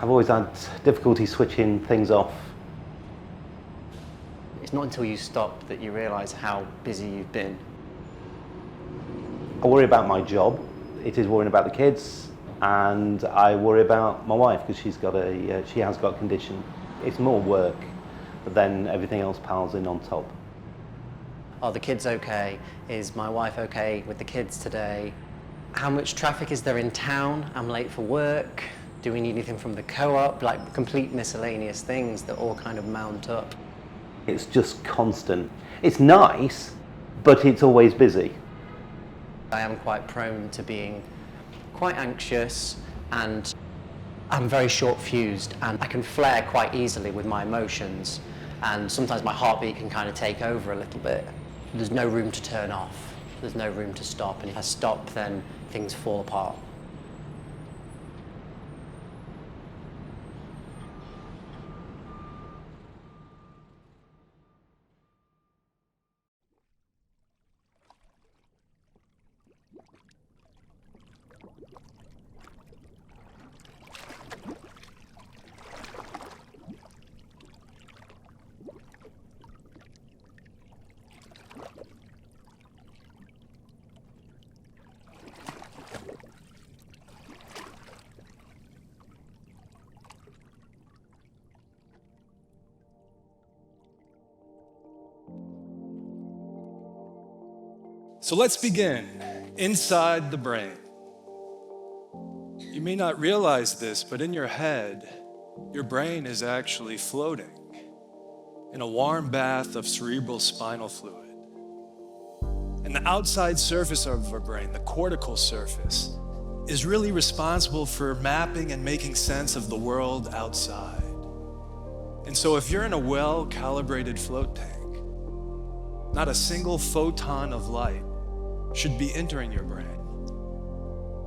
I've always had difficulty switching things off. It's not until you stop that you realise how busy you've been. I worry about my job. It is worrying about the kids, and I worry about my wife because she has got a condition. It's more work, but then everything else piles in on top. Are the kids okay? Is my wife okay with the kids today? How much traffic is there in town? I'm late for work. Do we need anything from the co-op? Like complete miscellaneous things that all kind of mount up. It's just constant. It's nice, but it's always busy. I am quite prone to being quite anxious, and I'm very short-fused, and I can flare quite easily with my emotions, and sometimes my heartbeat can kind of take over a little bit. There's no room to turn off. There's no room to stop, and if I stop, then things fall apart. So let's begin inside the brain. You may not realize this, but in your head, your brain is actually floating in a warm bath of cerebral spinal fluid. And the outside surface of our brain, the cortical surface, is really responsible for mapping and making sense of the world outside. And so if you're in a well-calibrated float tank, not a single photon of light should be entering your brain,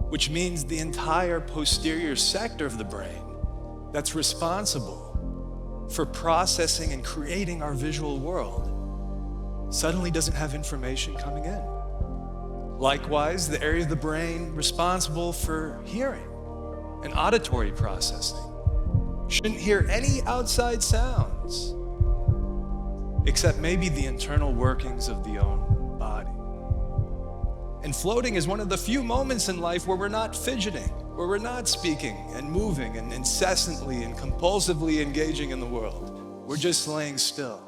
which means the entire posterior sector of the brain that's responsible for processing and creating our visual world suddenly doesn't have information coming in. Likewise, the area of the brain responsible for hearing and auditory processing shouldn't hear any outside sounds except maybe the internal workings of the own body. And floating is one of the few moments in life where we're not fidgeting, where we're not speaking and moving and incessantly and compulsively engaging in the world. We're just laying still.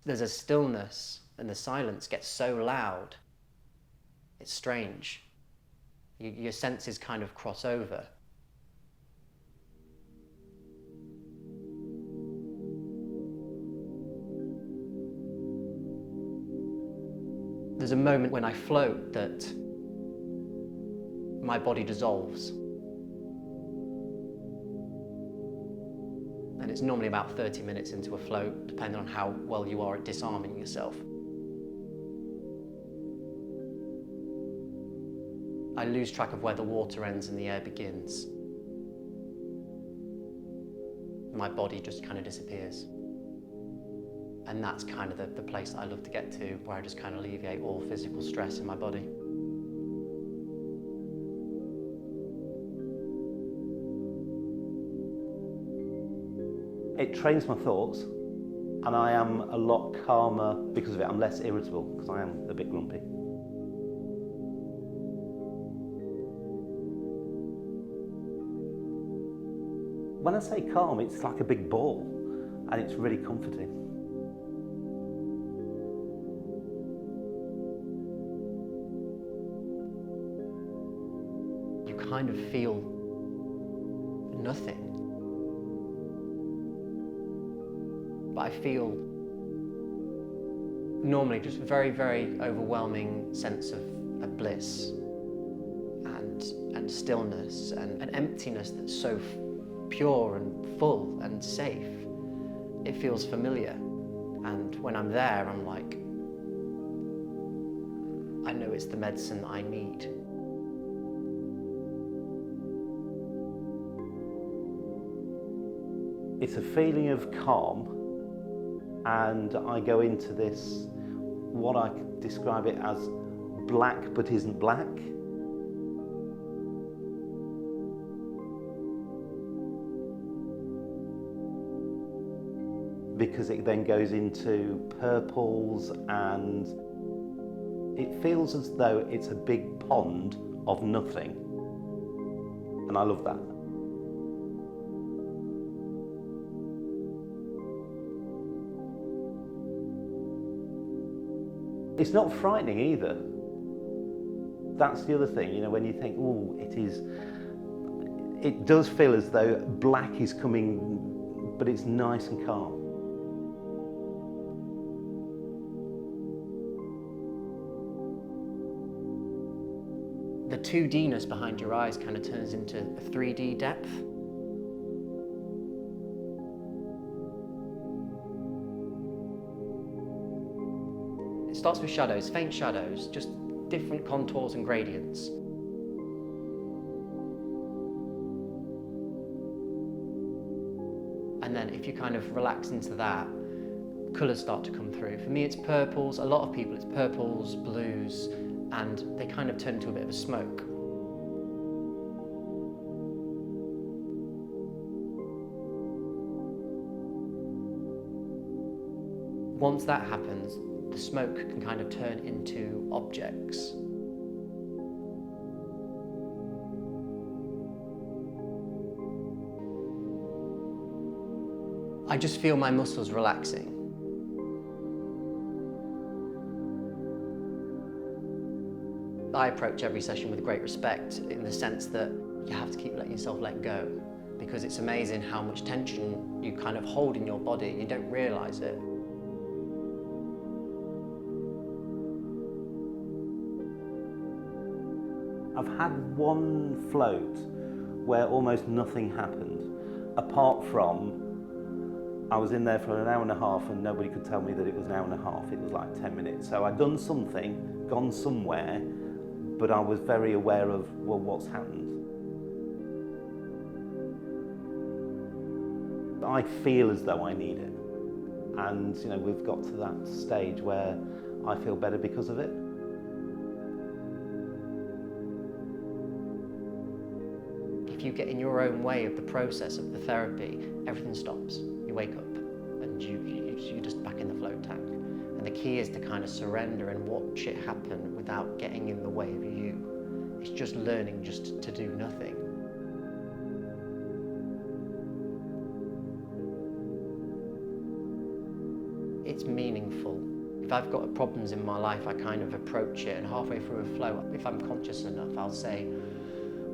There's a stillness, and the silence gets so loud. It's strange. Your senses kind of cross over. There's a moment when I float that my body dissolves. And it's normally about 30 minutes into a float, depending on how well you are at disarming yourself. I lose track of where the water ends and the air begins. My body just kind of disappears. And that's kind of the place that I love to get to, where I just kind of alleviate all physical stress in my body. It trains my thoughts, and I am a lot calmer because of it. I'm less irritable because I am a bit grumpy. When I say calm, it's like a big ball, and it's really comforting. kind of feel nothing. But I feel normally just a very, very overwhelming sense of bliss and stillness and an emptiness that's so pure and full and safe. It feels familiar. And when I'm there, I'm like, I know it's the medicine I need. It's a feeling of calm, and I go into this, what I could describe it as black but isn't black. Because it then goes into purples, and it feels as though it's a big pond of nothing. And I love that. It's not frightening either. That's the other thing, you know, when you think, oh, it does feel as though black is coming, but it's nice and calm. The 2D-ness behind your eyes kind of turns into a 3D depth. It starts with shadows, faint shadows, just different contours and gradients. And then if you kind of relax into that, colours start to come through. For me, it's purples. A lot of people, it's purples, blues, and they kind of turn into a bit of a smoke. Once that happens, the smoke can kind of turn into objects. I just feel my muscles relaxing. I approach every session with great respect in the sense that you have to keep letting yourself let go, because it's amazing how much tension you kind of hold in your body and you don't realise it. I've had one float where almost nothing happened, apart from I was in there for an hour and a half and nobody could tell me that it was an hour and a half. It was like 10 minutes. So I'd done something, gone somewhere, but I was very aware of, well, what's happened. I feel as though I need it. And, you know, we've got to that stage where I feel better because of it. If you get in your own way of the process of the therapy, everything stops. You wake up and you're just back in the float tank. And the key is to kind of surrender and watch it happen without getting in the way of you. It's just learning just to do nothing. It's meaningful. If I've got problems in my life, I kind of approach it, and halfway through a flow, if I'm conscious enough, I'll say,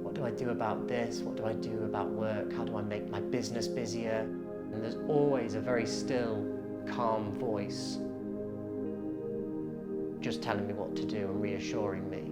what do I do about this? What do I do about work? How do I make my business busier? And there's always a very still, calm voice just telling me what to do and reassuring me.